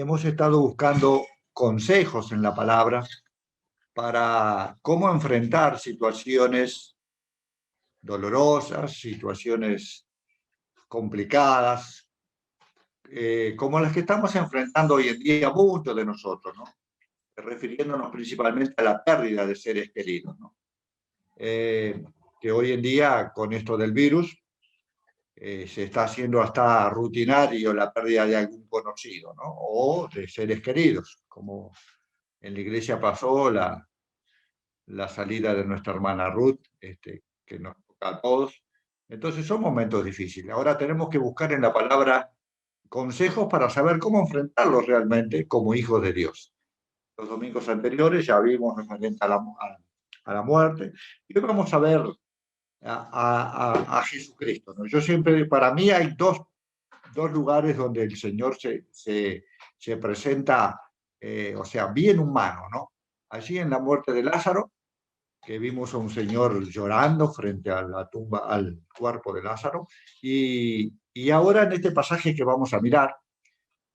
hemos estado buscando consejos en la palabra para cómo enfrentar situaciones dolorosas, situaciones complicadas, como las que estamos enfrentando hoy en día muchos de nosotros, ¿no? Refiriéndonos principalmente a la pérdida de seres queridos, ¿no? Que hoy en día, con esto del virus, se está haciendo hasta rutinario la pérdida de algún conocido, ¿no? O de seres queridos, como en la iglesia pasó la salida de nuestra hermana Ruth, que nos toca a todos. Entonces son momentos difíciles. Ahora tenemos que buscar en la palabra consejos para saber cómo enfrentarlos realmente como hijos de Dios. Los domingos anteriores ya vimos referente a la muerte, y hoy vamos a ver a Jesucristo, ¿no? Yo siempre, para mí hay dos lugares donde el Señor se presenta, o sea, bien humano, ¿no? Allí en la muerte de Lázaro, que vimos a un Señor llorando frente a la tumba, al cuerpo de Lázaro, y ahora en este pasaje que vamos a mirar,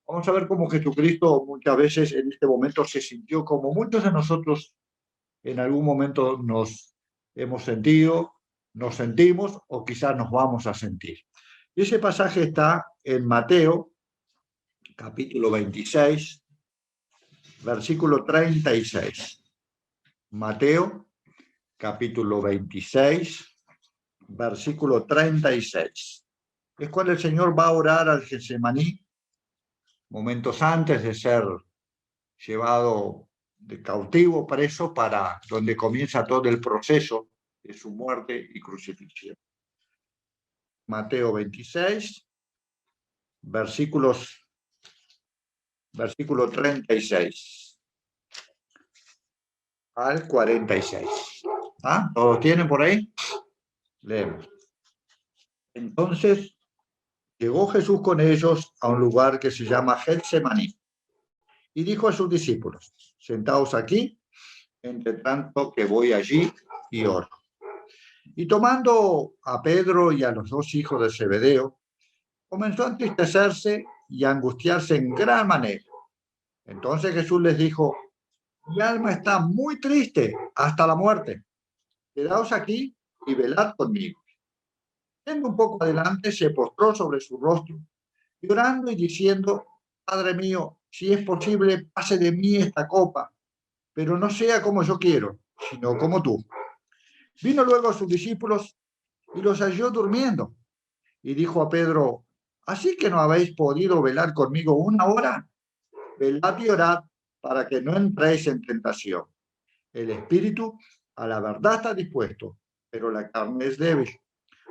vamos a ver cómo Jesucristo muchas veces en este momento se sintió como muchos de nosotros en algún momento nos hemos sentido, nos sentimos o quizás nos vamos a sentir. Y ese pasaje está en Mateo, capítulo 26, versículo 36. Mateo, capítulo 26, versículo 36. Es cuando el Señor va a orar al Getsemaní, momentos antes de ser llevado de cautivo, preso, para donde comienza todo el proceso de su muerte y crucifixión. Mateo 26, versículo 36 al 46. ¿Ah? ¿Todos tienen por ahí? Leemos. Entonces llegó Jesús con ellos a un lugar que se llama Getsemaní y dijo a sus discípulos: sentaos aquí, entre tanto que voy allí y oro. Y tomando a Pedro y a los dos hijos de Zebedeo, comenzó a entristecerse y a angustiarse en gran manera. Entonces Jesús les dijo: mi alma está muy triste hasta la muerte. Quedaos aquí y velad conmigo. Yendo un poco adelante, se postró sobre su rostro, llorando y diciendo: Padre mío, si es posible, pase de mí esta copa, pero no sea como yo quiero, sino como tú. Vino luego a sus discípulos y los halló durmiendo. Y dijo a Pedro: ¿así que no habéis podido velar conmigo una hora? Velad y orad para que no entréis en tentación. El espíritu a la verdad está dispuesto, pero la carne es débil.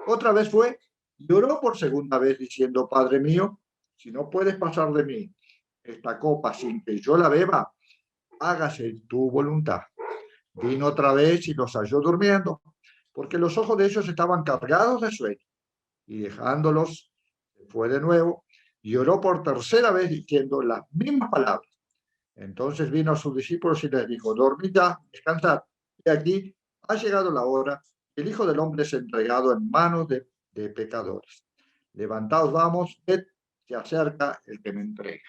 Otra vez fue y oró por segunda vez diciendo: Padre mío, si no puedes pasar de mí esta copa sin que yo la beba, hágase tu voluntad. Vino otra vez y los halló durmiendo, porque los ojos de ellos estaban cargados de sueño. Y dejándolos, fue de nuevo y oró por tercera vez diciendo las mismas palabras. Entonces vino a sus discípulos y les dijo: dormid ya, descansad. Y aquí ha llegado la hora. El Hijo del Hombre es entregado en manos de pecadores. Levantaos, vamos, se acerca el que me entrega.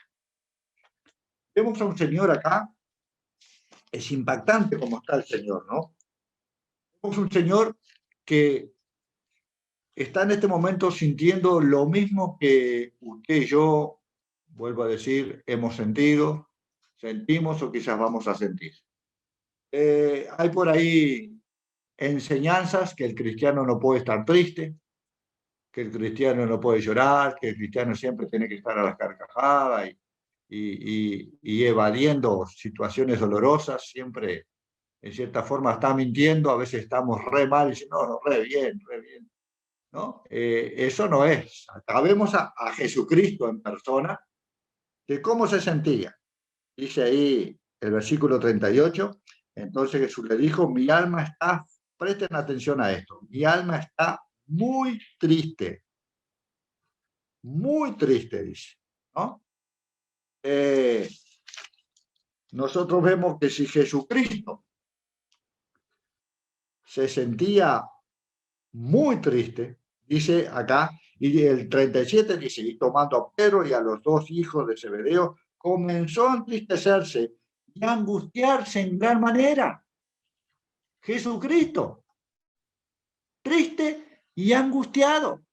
Vemos a un Señor acá. Es impactante cómo está el Señor, ¿no? Vemos un Señor que está en este momento sintiendo lo mismo que usted y yo, vuelvo a decir, hemos sentido, sentimos o quizás vamos a sentir. Hay por ahí enseñanzas que el cristiano no puede estar triste, que el cristiano no puede llorar, que el cristiano siempre tiene que estar a las carcajadas y evadiendo situaciones dolorosas, siempre en cierta forma está mintiendo, a veces estamos re mal y decimos: no, re bien, ¿no? Eso no es. Acá vemos a Jesucristo en persona, que cómo se sentía. Dice ahí el versículo 38, entonces Jesús le dijo: mi alma está, presten atención a esto, mi alma está muy triste, dice, ¿no? Nosotros vemos que si Jesucristo se sentía muy triste, dice acá, y el 37 dice: y tomando a Pedro y a los dos hijos de Zebedeo, comenzó a entristecerse y a angustiarse en gran manera. Jesucristo, triste y angustiado.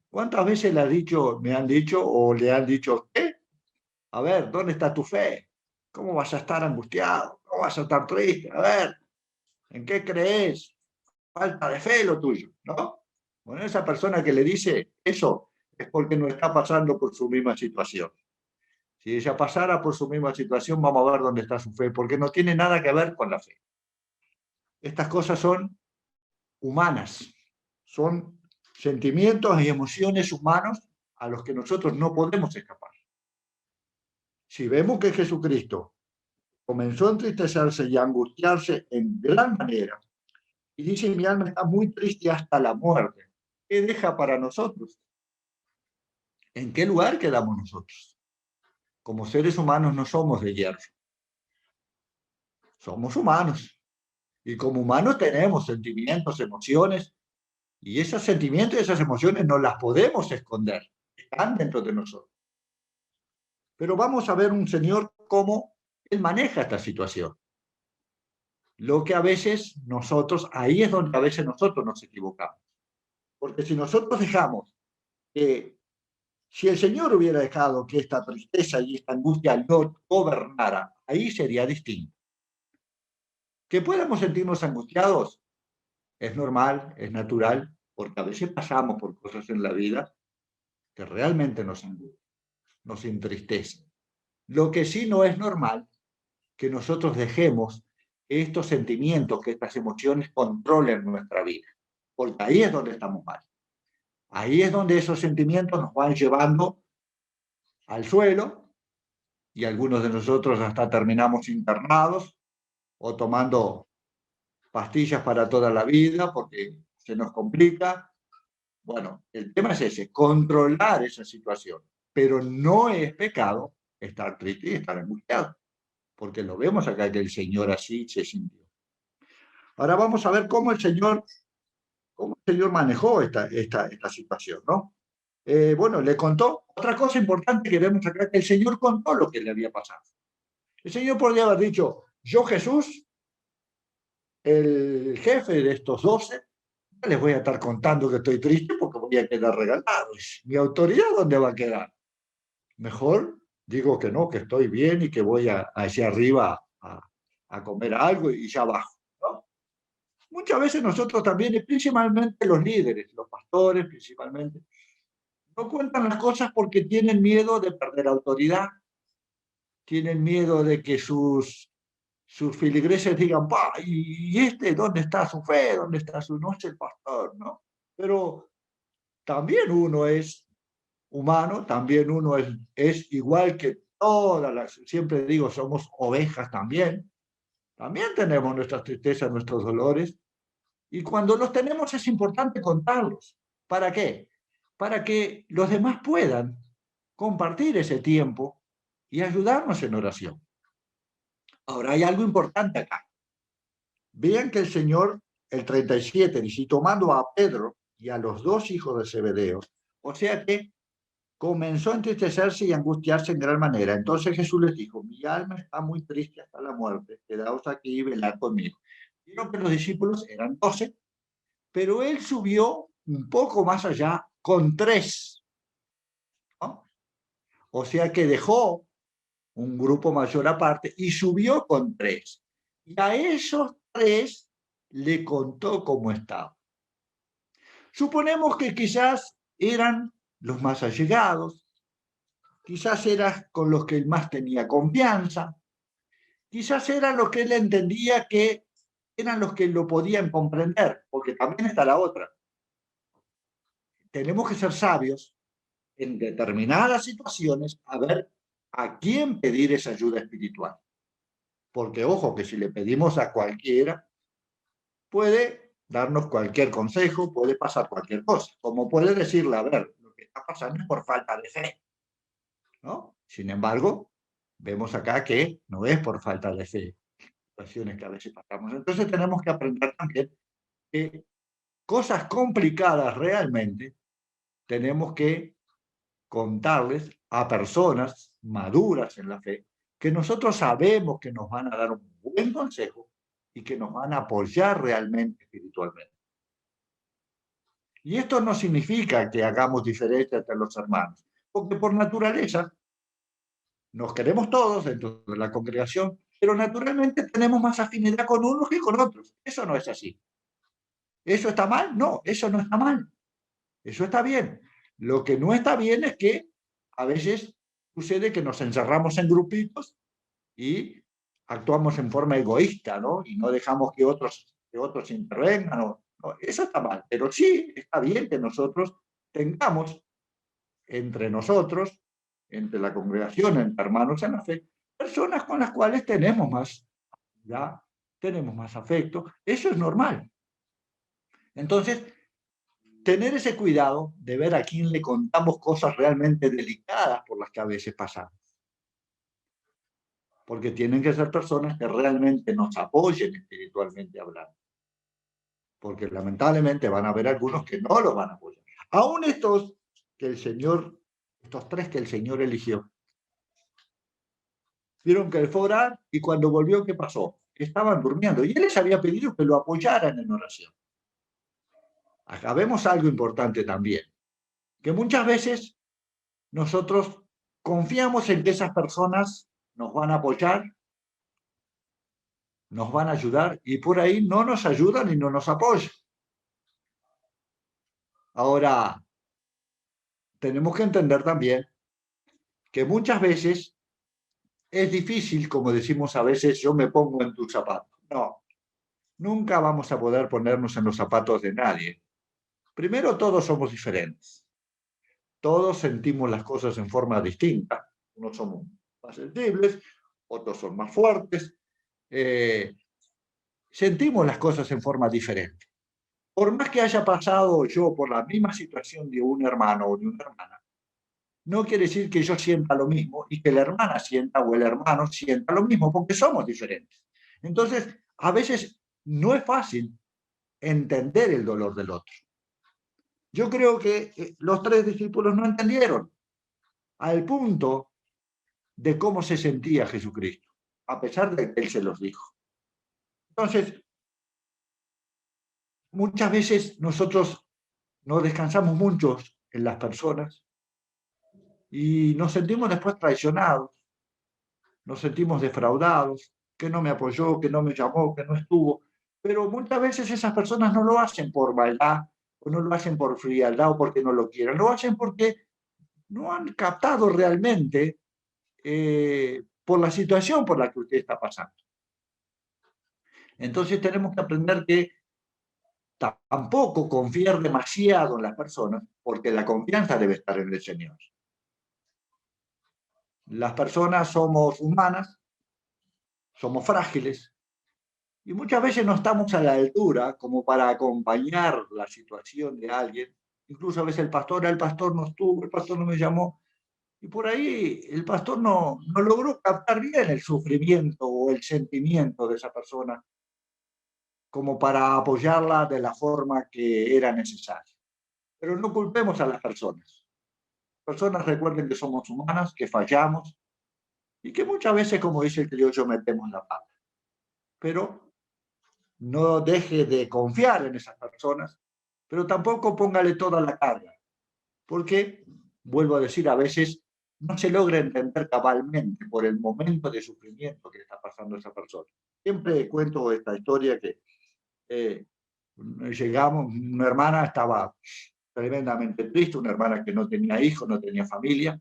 ¿Cuántas veces me han dicho o le han dicho, ¿qué? A ver, ¿dónde está tu fe? ¿Cómo vas a estar angustiado? ¿Cómo vas a estar triste? A ver, ¿en qué crees? Falta de fe lo tuyo, ¿no? Bueno, esa persona que le dice eso es porque no está pasando por su misma situación. Si ella pasara por su misma situación, vamos a ver dónde está su fe, porque no tiene nada que ver con la fe. Estas cosas son humanas, son sentimientos y emociones humanos a los que nosotros no podemos escapar. Si vemos que Jesucristo comenzó a entristecerse y a angustiarse en gran manera, y dice, mi alma está muy triste hasta la muerte, ¿qué deja para nosotros? ¿En qué lugar quedamos nosotros? Como seres humanos no somos de hierro. Somos humanos. Y como humanos tenemos sentimientos, emociones, y esos sentimientos y esas emociones no las podemos esconder. Están dentro de nosotros. Pero vamos a ver un Señor cómo Él maneja esta situación. Lo que a veces nosotros, ahí es donde a veces nosotros nos equivocamos. Porque si nosotros dejamos que, si el Señor hubiera dejado que esta tristeza y esta angustia no gobernara, ahí sería distinto. Que podamos sentirnos angustiados es normal, es natural, porque a veces pasamos por cosas en la vida que realmente nos angustian, nos entristecen. Lo que sí no es normal que nosotros dejemos que estos sentimientos, que estas emociones controlen nuestra vida, porque ahí es donde estamos mal. Ahí es donde esos sentimientos nos van llevando al suelo y algunos de nosotros hasta terminamos internados o tomando pastillas para toda la vida porque se nos complica. Bueno, el tema es ese, controlar esa situación, pero no es pecado estar triste y estar angustiado, porque lo vemos acá que el Señor así se sintió. Ahora vamos a ver cómo el Señor manejó esta situación, ¿no? Bueno, le contó, otra cosa importante que vemos acá, que el Señor contó lo que le había pasado. El Señor podría haber dicho, yo Jesús, el jefe de estos 12, no les voy a estar contando que estoy triste porque voy a quedar regalado. ¿Mi autoridad dónde va a quedar? Mejor digo que no, que estoy bien y que voy hacia arriba a comer algo y ya bajo, ¿no? Muchas veces nosotros también, principalmente los líderes, los pastores principalmente, no cuentan las cosas porque tienen miedo de perder autoridad, tienen miedo de que sus filigreses digan, pa, ¿y este dónde está su fe? ¿Dónde está su? No es el pastor, ¿no? Pero también uno es humano, también uno es igual que todas las, siempre digo, somos ovejas también tenemos nuestras tristezas, nuestros dolores, y cuando los tenemos es importante contarlos. ¿Para qué? Para que los demás puedan compartir ese tiempo y ayudarnos en oración. Ahora, hay algo importante acá. Vean que el Señor, el 37, dice, tomando a Pedro y a los 2 hijos de Zebedeo, o sea que comenzó a entristecerse y angustiarse en gran manera. Entonces Jesús les dijo, mi alma está muy triste hasta la muerte, quedaos aquí y velad conmigo. Vieron que los discípulos eran 12, pero él subió un poco más allá con 3, ¿no? O sea que dejó un grupo mayor aparte y subió con 3. Y a esos 3 le contó cómo estaba. Suponemos que quizás eran los más allegados, quizás eran con los que él más tenía confianza, quizás eran los que él entendía que eran los que lo podían comprender, porque también está la otra. Tenemos que ser sabios en determinadas situaciones a ver a quién pedir esa ayuda espiritual. Porque ojo, que si le pedimos a cualquiera, puede darnos cualquier consejo, puede pasar cualquier cosa. Como puede decirle, a ver, lo que está pasando es por falta de fe, ¿no? Sin embargo, vemos acá que no es por falta de fe, situaciones que a veces pasamos. Entonces tenemos que aprender también que cosas complicadas realmente tenemos que contarles a personas maduras en la fe, que nosotros sabemos que nos van a dar un buen consejo y que nos van a apoyar realmente espiritualmente. Y esto no significa que hagamos diferencia entre los hermanos, porque por naturaleza nos queremos todos dentro de la congregación, pero naturalmente tenemos más afinidad con unos que con otros. Eso no es así. ¿Eso está mal? No, eso no está mal. Eso está bien. Lo que no está bien es que a veces sucede que nos encerramos en grupitos y actuamos en forma egoísta, ¿no? Y no dejamos que otros intervengan. No, eso está mal. Pero sí está bien que nosotros tengamos entre nosotros, entre la congregación, entre hermanos en la fe, personas con las cuales tenemos más, ¿ya? Tenemos más afecto. Eso es normal. Entonces, tener ese cuidado de ver a quién le contamos cosas realmente delicadas por las que a veces pasamos. Porque tienen que ser personas que realmente nos apoyen espiritualmente hablando. Porque lamentablemente van a haber algunos que no los van a apoyar. Aún estos tres que el Señor eligió, vieron que él fue a orar y cuando volvió, ¿qué pasó? Estaban durmiendo y él les había pedido que lo apoyaran en oración. Acá vemos algo importante también, que muchas veces nosotros confiamos en que esas personas nos van a apoyar, nos van a ayudar y por ahí no nos ayudan y no nos apoyan. Ahora, tenemos que entender también que muchas veces es difícil, como decimos a veces, yo me pongo en tus zapatos. No, nunca vamos a poder ponernos en los zapatos de nadie. Primero, todos somos diferentes. Todos sentimos las cosas en forma distinta. Unos somos más sensibles, otros son más fuertes. Sentimos las cosas en forma diferente. Por más que haya pasado yo por la misma situación de un hermano o de una hermana, no quiere decir que yo sienta lo mismo y que la hermana sienta o el hermano sienta lo mismo, porque somos diferentes. Entonces, a veces no es fácil entender el dolor del otro. Yo creo que los tres discípulos no entendieron al punto de cómo se sentía Jesucristo, a pesar de que él se los dijo. Entonces, muchas veces nosotros nos descansamos mucho en las personas y nos sentimos después traicionados, nos sentimos defraudados, que no me apoyó, que no me llamó, que no estuvo. Pero muchas veces esas personas no lo hacen por maldad, o no lo hacen por frialdad o porque no lo quieren, lo hacen porque no han captado realmente por la situación por la que usted está pasando. Entonces tenemos que aprender que tampoco confiar demasiado en las personas, porque la confianza debe estar en el Señor. Las personas somos humanas, somos frágiles, y muchas veces no estamos a la altura como para acompañar la situación de alguien. Incluso a veces el pastor no estuvo, el pastor no me llamó, y por ahí el pastor no logró captar bien el sufrimiento o el sentimiento de esa persona como para apoyarla de la forma que era necesaria. Pero no culpemos a las personas. Las personas recuerden que somos humanas, que fallamos y que muchas veces, como dice el criollo, metemos la pata. Pero no deje de confiar en esas personas, pero tampoco póngale toda la carga, porque, vuelvo a decir, a veces no se logra entender cabalmente por el momento de sufrimiento que está pasando esa persona. Siempre cuento esta historia que llegamos, una hermana estaba tremendamente triste, una hermana que no tenía hijos, no tenía familia,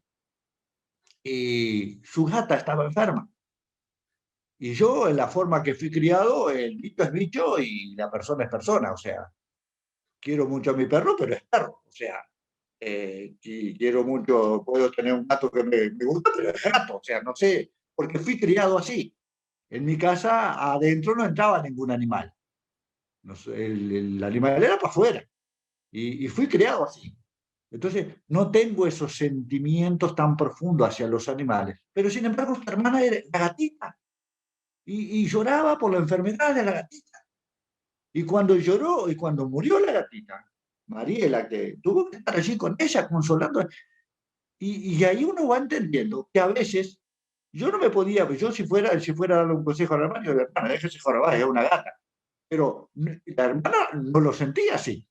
y su gata estaba enferma. Y yo, en la forma que fui criado, el bicho es bicho y la persona es persona. O sea, quiero mucho a mi perro, pero es perro. O sea, y quiero mucho, puedo tener un gato que me gusta, pero es gato. O sea, no sé, porque fui criado así. En mi casa adentro no entraba ningún animal. No sé, el animal era para afuera. Y fui criado así. Entonces, no tengo esos sentimientos tan profundos hacia los animales. Pero sin embargo, esta hermana era la gatita. Y lloraba por la enfermedad de la gatita. Y cuando lloró y cuando murió la gatita, Mariela, que tuvo que estar allí con ella consolando, Y ahí uno va entendiendo que a veces yo no me podía, pues yo si fuera a darle un consejo a la hermana, yo la hermana, déjese jorobada, es una gata. Pero la hermana no lo sentía así.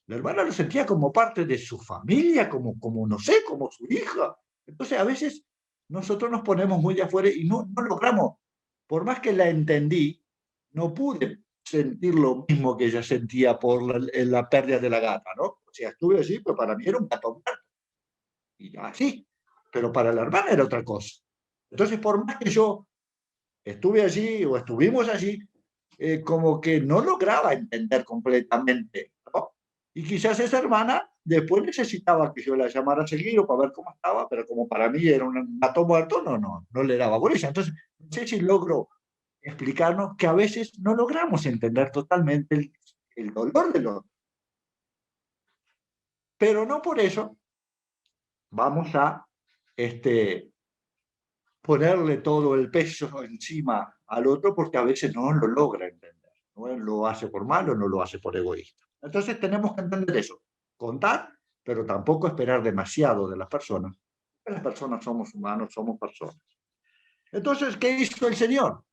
La hermana lo sentía como parte de su familia, como no sé, como su hija. Entonces a veces nosotros nos ponemos muy de afuera y no logramos, por más que la entendí, no pude sentir lo mismo que ella sentía por la pérdida de la gata, ¿no? O sea, estuve allí, pero para mí era un gato muerto. Y así. Pero para la hermana era otra cosa. Entonces, por más que yo estuve allí o estuvimos allí, como que no lograba entender completamente, ¿no? Y quizás esa hermana después necesitaba que yo la llamara seguido para ver cómo estaba, pero como para mí era un gato muerto, no le daba bolilla. Entonces, no sé si logro explicarnos que a veces no logramos entender totalmente el dolor de los, pero no por eso vamos a este, ponerle todo el peso encima al otro porque a veces no lo logra entender. No lo hace por malo, no lo hace por egoísta. Entonces tenemos que entender eso. Contar, pero tampoco esperar demasiado de las personas. Las personas somos humanos, somos personas. Entonces, ¿qué hizo el Señor?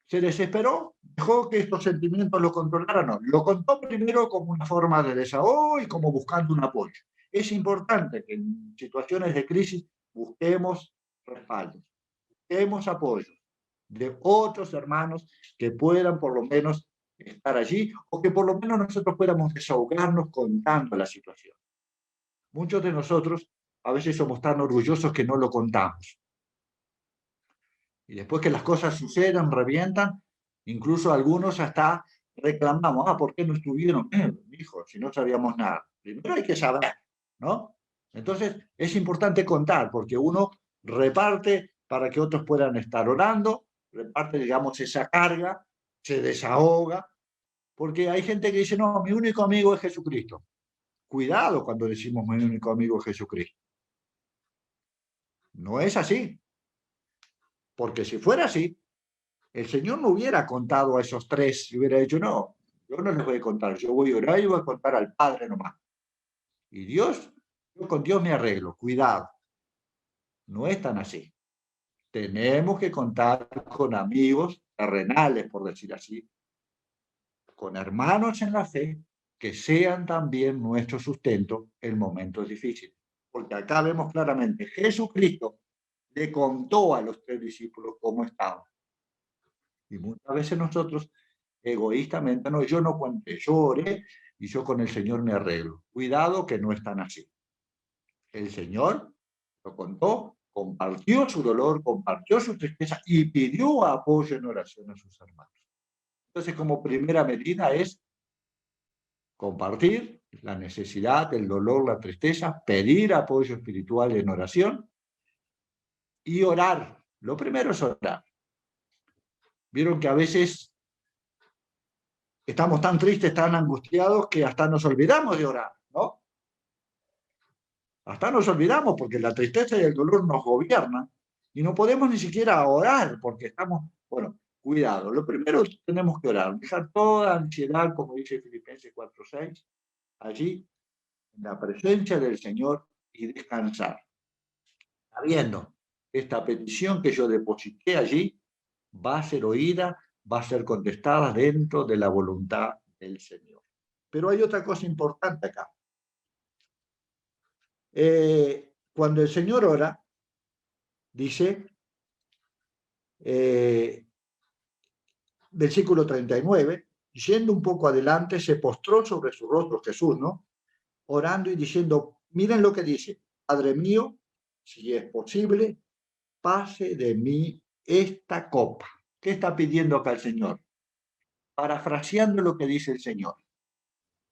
¿Se desesperó? ¿Dejó que estos sentimientos lo controlaran? No. Lo contó primero como una forma de desahogo y como buscando un apoyo. Es importante que en situaciones de crisis busquemos respaldo, busquemos apoyo de otros hermanos que puedan por lo menos estar allí o que por lo menos nosotros podamos desahogarnos contando la situación. Muchos de nosotros a veces somos tan orgullosos que no lo contamos. Y después que las cosas sucedan, revientan, incluso algunos hasta reclamamos, ¿por qué no estuvieron? Hijo, si no sabíamos nada. Primero hay que saber, ¿no? Entonces es importante contar, porque uno reparte para que otros puedan estar orando, reparte, digamos, esa carga, se desahoga, porque hay gente que dice, no, mi único amigo es Jesucristo. Cuidado cuando decimos mi único amigo es Jesucristo. No es así, porque si fuera así, el Señor no hubiera contado a esos tres y hubiera dicho, no, yo no les voy a contar, yo voy a orar y voy a contar al Padre nomás. Y Dios, yo con Dios me arreglo, cuidado, no es tan así. Tenemos que contar con amigos terrenales, por decir así, con hermanos en la fe, que sean también nuestro sustento en momentos difíciles. Porque acá vemos claramente, Jesucristo le contó a los tres discípulos cómo estaban. Y muchas veces nosotros egoístamente, no, yo no conté, yo oré y yo con el Señor me arreglo. Cuidado que no es tan así. El Señor lo contó, compartió su dolor, compartió su tristeza y pidió apoyo en oración a sus hermanos. Entonces, como primera medida es compartir la necesidad, el dolor, la tristeza, pedir apoyo espiritual en oración y orar. Lo primero es orar. Vieron que a veces estamos tan tristes, tan angustiados, que hasta nos olvidamos de orar, ¿no? Hasta nos olvidamos porque la tristeza y el dolor nos gobiernan y no podemos ni siquiera orar porque estamos, bueno, cuidado. Lo primero tenemos que orar, dejar toda ansiedad, como dice Filipenses 4:6, allí, en la presencia del Señor y descansar. Sabiendo esta petición que yo deposité allí va a ser oída, va a ser contestada dentro de la voluntad del Señor. Pero hay otra cosa importante acá. Cuando el Señor ora, dice, versículo 39, yendo un poco adelante, se postró sobre su rostro Jesús, ¿no? Orando y diciendo, miren lo que dice, Padre mío, si es posible, pase de mí esta copa. ¿Qué está pidiendo acá el Señor? Parafraseando lo que dice el Señor.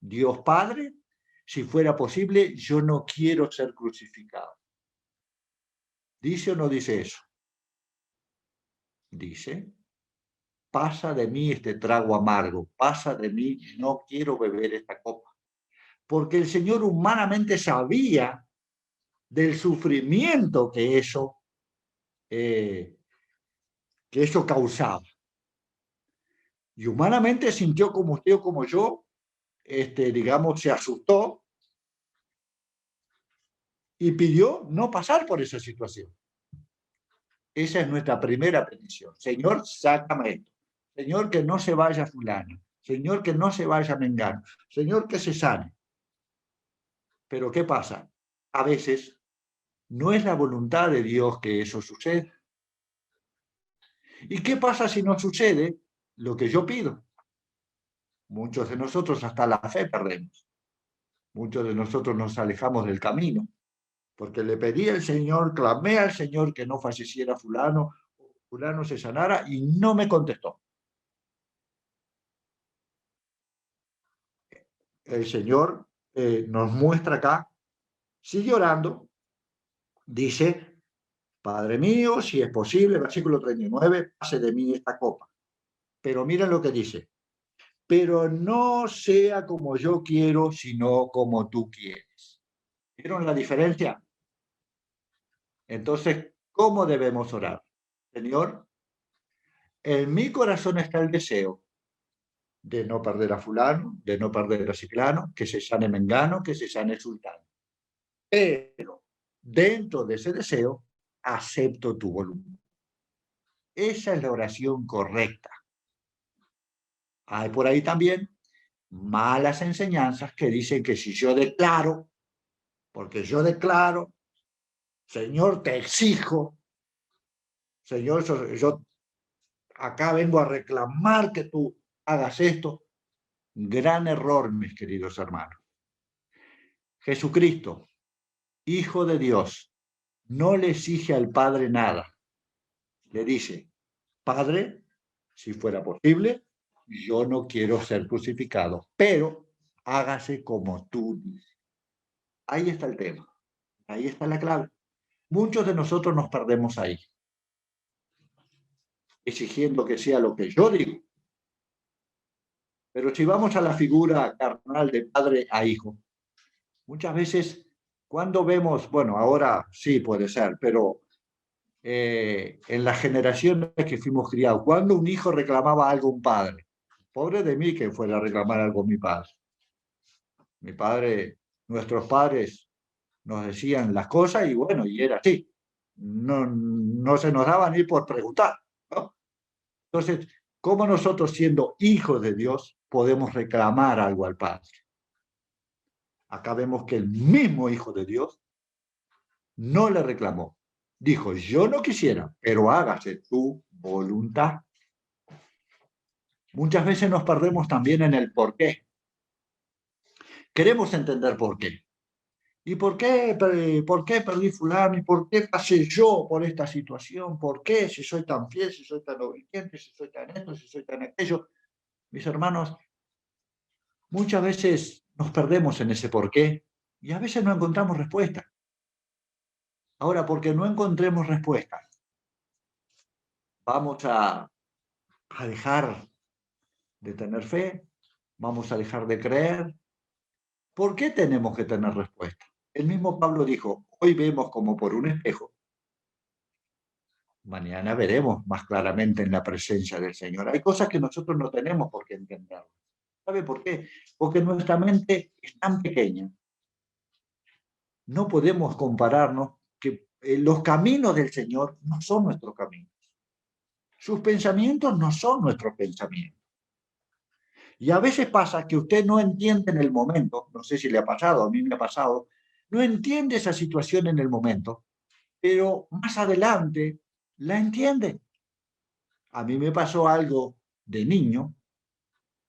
Dios Padre, si fuera posible, yo no quiero ser crucificado. ¿Dice o no dice eso? Dice, pasa de mí este trago amargo, pasa de mí, no quiero beber esta copa. Porque el Señor humanamente sabía del sufrimiento que eso causaba. Y humanamente sintió como usted o como yo, digamos, se asustó y pidió no pasar por esa situación. Esa es nuestra primera petición. Señor, sácame esto. Señor, que no se vaya fulano. Señor, que no se vaya mengano. Señor, que se sane. Pero ¿qué pasa? A veces no es la voluntad de Dios que eso suceda. ¿Y qué pasa si no sucede lo que yo pido? Muchos de nosotros hasta la fe perdemos. Muchos de nosotros nos alejamos del camino. Porque le pedí al Señor, clamé al Señor que no falleciera fulano, fulano se sanara y no me contestó. El Señor nos muestra acá, sigue orando, dice, Padre mío, si es posible, versículo 39, pase de mí esta copa. Pero miren lo que dice, pero no sea como yo quiero, sino como tú quieres. ¿Vieron la diferencia? Entonces, ¿cómo debemos orar? Señor, en mi corazón está el deseo de no perder a fulano, de no perder a ciclano, que se sane mengano, que se sane sultano. Pero dentro de ese deseo, acepto tu voluntad. Esa es la oración correcta. Hay por ahí también malas enseñanzas que dicen que si yo declaro, porque yo declaro, Señor, te exijo, Señor, yo acá vengo a reclamar que tú hagas esto. Gran error, mis queridos hermanos. Jesucristo, Hijo de Dios, no le exige al Padre nada. Le dice, Padre, si fuera posible, yo no quiero ser crucificado, pero hágase como tú dices. Ahí está el tema, ahí está la clave. Muchos de nosotros nos perdemos ahí, exigiendo que sea lo que yo digo. Pero si vamos a la figura carnal de padre a hijo, muchas veces cuando vemos, bueno, ahora sí puede ser, pero en las generaciones que fuimos criados, cuando un hijo reclamaba algo a un padre, pobre de mí que fuera a reclamar algo a mi padre. Mi padre, nuestros padres nos decían las cosas y bueno, y era así. No se nos daba ni por preguntar, ¿no? Entonces, ¿cómo nosotros siendo hijos de Dios podemos reclamar algo al Padre? Acá vemos que el mismo Hijo de Dios no le reclamó. Dijo, yo no quisiera, pero hágase tu voluntad. Muchas veces nos perdemos también en el por qué. Queremos entender por qué. ¿Y por qué perdí fulano? ¿Y por qué pasé yo por esta situación? ¿Por qué? Si soy tan fiel, si soy tan obediente, si soy tan esto, si soy tan aquello. Mis hermanos, muchas veces nos perdemos en ese por qué y a veces no encontramos respuesta. Ahora, porque no encontremos respuesta, vamos a dejar de tener fe, vamos a dejar de creer. ¿Por qué tenemos que tener respuesta? El mismo Pablo dijo, hoy vemos como por un espejo, mañana veremos más claramente en la presencia del Señor. Hay cosas que nosotros no tenemos por qué entender. ¿Sabe por qué? Porque nuestra mente es tan pequeña. No podemos compararnos que los caminos del Señor no son nuestros caminos. Sus pensamientos no son nuestros pensamientos. Y a veces pasa que usted no entiende en el momento, no sé si le ha pasado, a mí me ha pasado, no entiende esa situación en el momento, pero más adelante la entiende. A mí me pasó algo de niño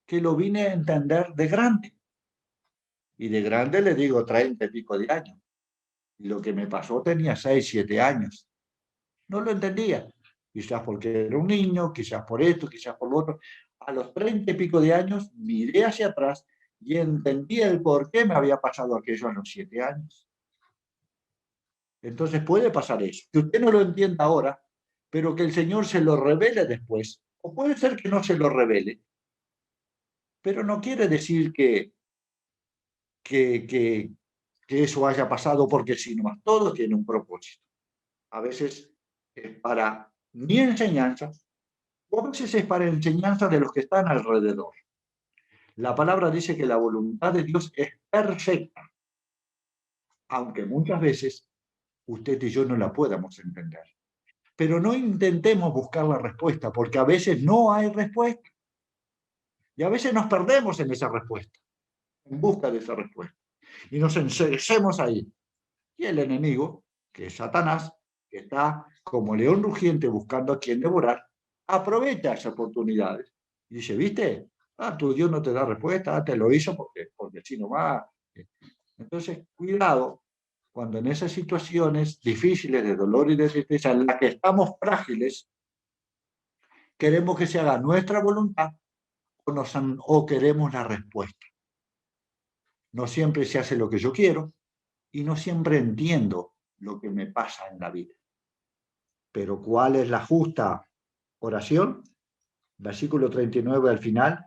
que lo vine a entender de grande. Y de grande le digo 30 y pico de años. Y lo que me pasó tenía 6, 7 años. No lo entendía. Quizás porque era un niño, quizás por esto, quizás por lo otro. A los 30 y pico de años miré hacia atrás y entendí el por qué me había pasado aquello a los 7 años. Entonces puede pasar eso. Que usted no lo entienda ahora, pero que el Señor se lo revele después. O puede ser que no se lo revele. Pero no quiere decir que eso haya pasado porque sí, nomás todo tiene un propósito. A veces es para mi enseñanza, o a veces es para enseñanza de los que están alrededor. La palabra dice que la voluntad de Dios es perfecta. aunque muchas veces usted y yo no la podamos entender. Pero no intentemos buscar la respuesta, porque a veces no hay respuesta. Y a veces nos perdemos en esa respuesta, en busca de esa respuesta. Y nos enceguecemos ahí. Y el enemigo, que es Satanás, que está como león rugiente buscando a quien devorar, aprovecha esas oportunidades. Y dice, ¿viste? Tu Dios no te da respuesta, te lo hizo porque si no va. Entonces, cuidado cuando en esas situaciones difíciles de dolor y de tristeza, en las que estamos frágiles, queremos que se haga nuestra voluntad o queremos la respuesta. No siempre se hace lo que yo quiero y no siempre entiendo lo que me pasa en la vida. Pero ¿cuál es la justa oración? Versículo 39 al final.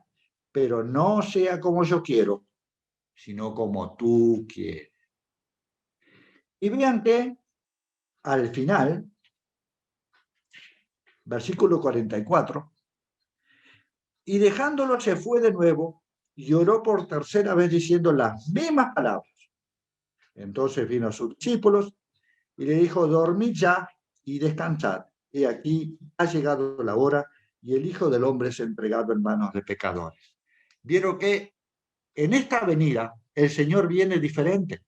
Pero no sea como yo quiero, sino como tú quieres. Y vean que al final, versículo 44, y dejándolo se fue de nuevo y oró por tercera vez diciendo las mismas palabras. Entonces vino a sus discípulos y le dijo, dormid ya y descansad. Y aquí ha llegado la hora y el Hijo del Hombre es entregado en manos de pecadores. Vieron que en esta venida el Señor viene diferente.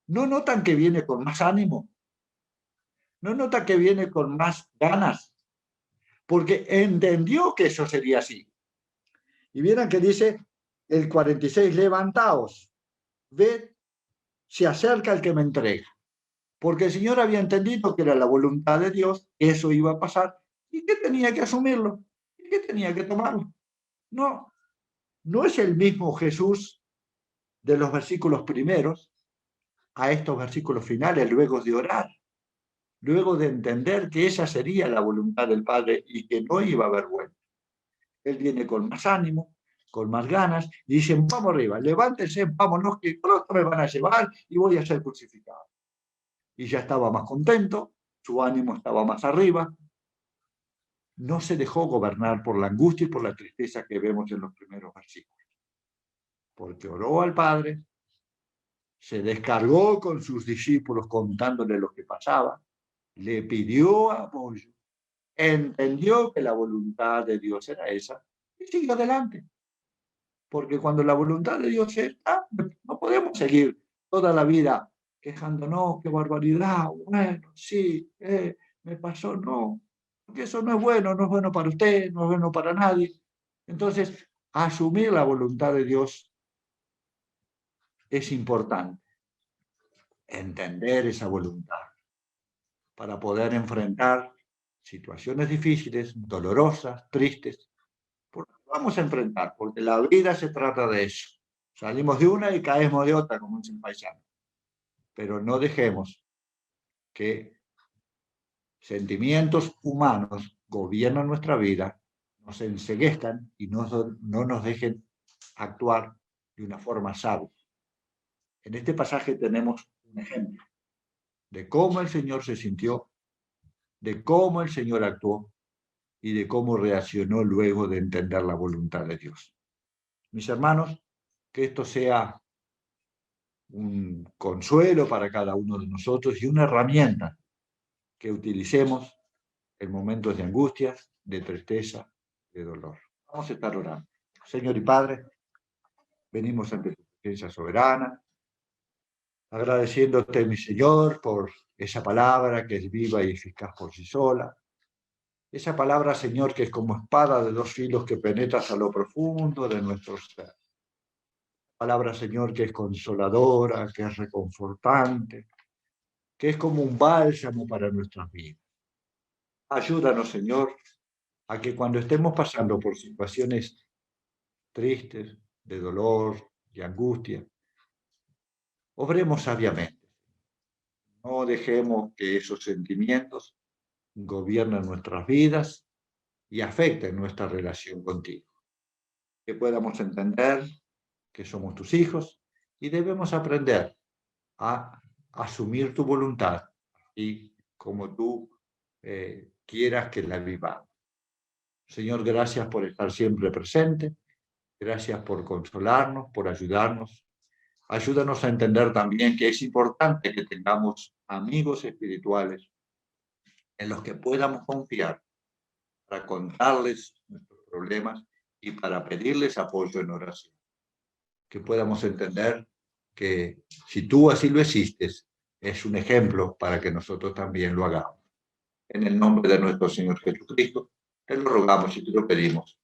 ¿No notan que viene con más ánimo? ¿No notan que viene con más ganas? Porque entendió que eso sería así. Y vieran que dice el 46, levantaos, ved, se acerca el que me entrega. Porque el Señor había entendido que era la voluntad de Dios, que eso iba a pasar, y que tenía que asumirlo, y que tenía que tomarlo. No, no es el mismo Jesús de los versículos primeros a estos versículos finales, luego de orar, luego de entender que esa sería la voluntad del Padre y que no iba a haber vuelta. Él viene con más ánimo, con más ganas, y dicen, vamos arriba, levántense, vámonos, que pronto me van a llevar y voy a ser crucificado. Y ya estaba más contento, su ánimo estaba más arriba, no se dejó gobernar por la angustia y por la tristeza que vemos en los primeros versículos, porque oró al Padre, se descargó con sus discípulos contándole lo que pasaba, le pidió apoyo, entendió que la voluntad de Dios era esa y siguió adelante. Porque cuando la voluntad de Dios está, no podemos seguir toda la vida quejándonos, qué barbaridad, bueno, sí, me pasó, no, porque eso no es bueno para usted, no es bueno para nadie. Entonces, asumir la voluntad de Dios es importante, entender esa voluntad para poder enfrentar situaciones difíciles, dolorosas, tristes, porque vamos a enfrentar, porque la vida se trata de eso. Salimos de una y caemos de otra, como dice el paisano. Pero no dejemos que sentimientos humanos gobiernen nuestra vida, nos enceguezcan y no nos dejen actuar de una forma sabia. En este pasaje tenemos un ejemplo de cómo el Señor se sintió, de cómo el Señor actuó y de cómo reaccionó luego de entender la voluntad de Dios. Mis hermanos, que esto sea un consuelo para cada uno de nosotros y una herramienta que utilicemos en momentos de angustia, de tristeza, de dolor. Vamos a estar orando. Señor y Padre, venimos ante tu presencia soberana, agradeciéndote, mi Señor, por esa palabra que es viva y eficaz por sí sola. Esa palabra, Señor, que es como espada de dos filos que penetra a lo profundo de nuestro ser. Palabra, Señor, que es consoladora, que es reconfortante, que es como un bálsamo para nuestras vidas. Ayúdanos, Señor, a que cuando estemos pasando por situaciones tristes, de dolor, de angustia, obremos sabiamente. No dejemos que esos sentimientos gobiernen nuestras vidas y afecten nuestra relación contigo. Que podamos entender que somos tus hijos y debemos aprender a asumir tu voluntad y como tú quieras que la vivamos. Señor, gracias por estar siempre presente. Gracias por consolarnos, por ayudarnos. Ayúdanos a entender también que es importante que tengamos amigos espirituales en los que podamos confiar para contarles nuestros problemas y para pedirles apoyo en oración. Que podamos entender que si tú así lo hiciste, es un ejemplo para que nosotros también lo hagamos. En el nombre de nuestro Señor Jesucristo, te lo rogamos y te lo pedimos.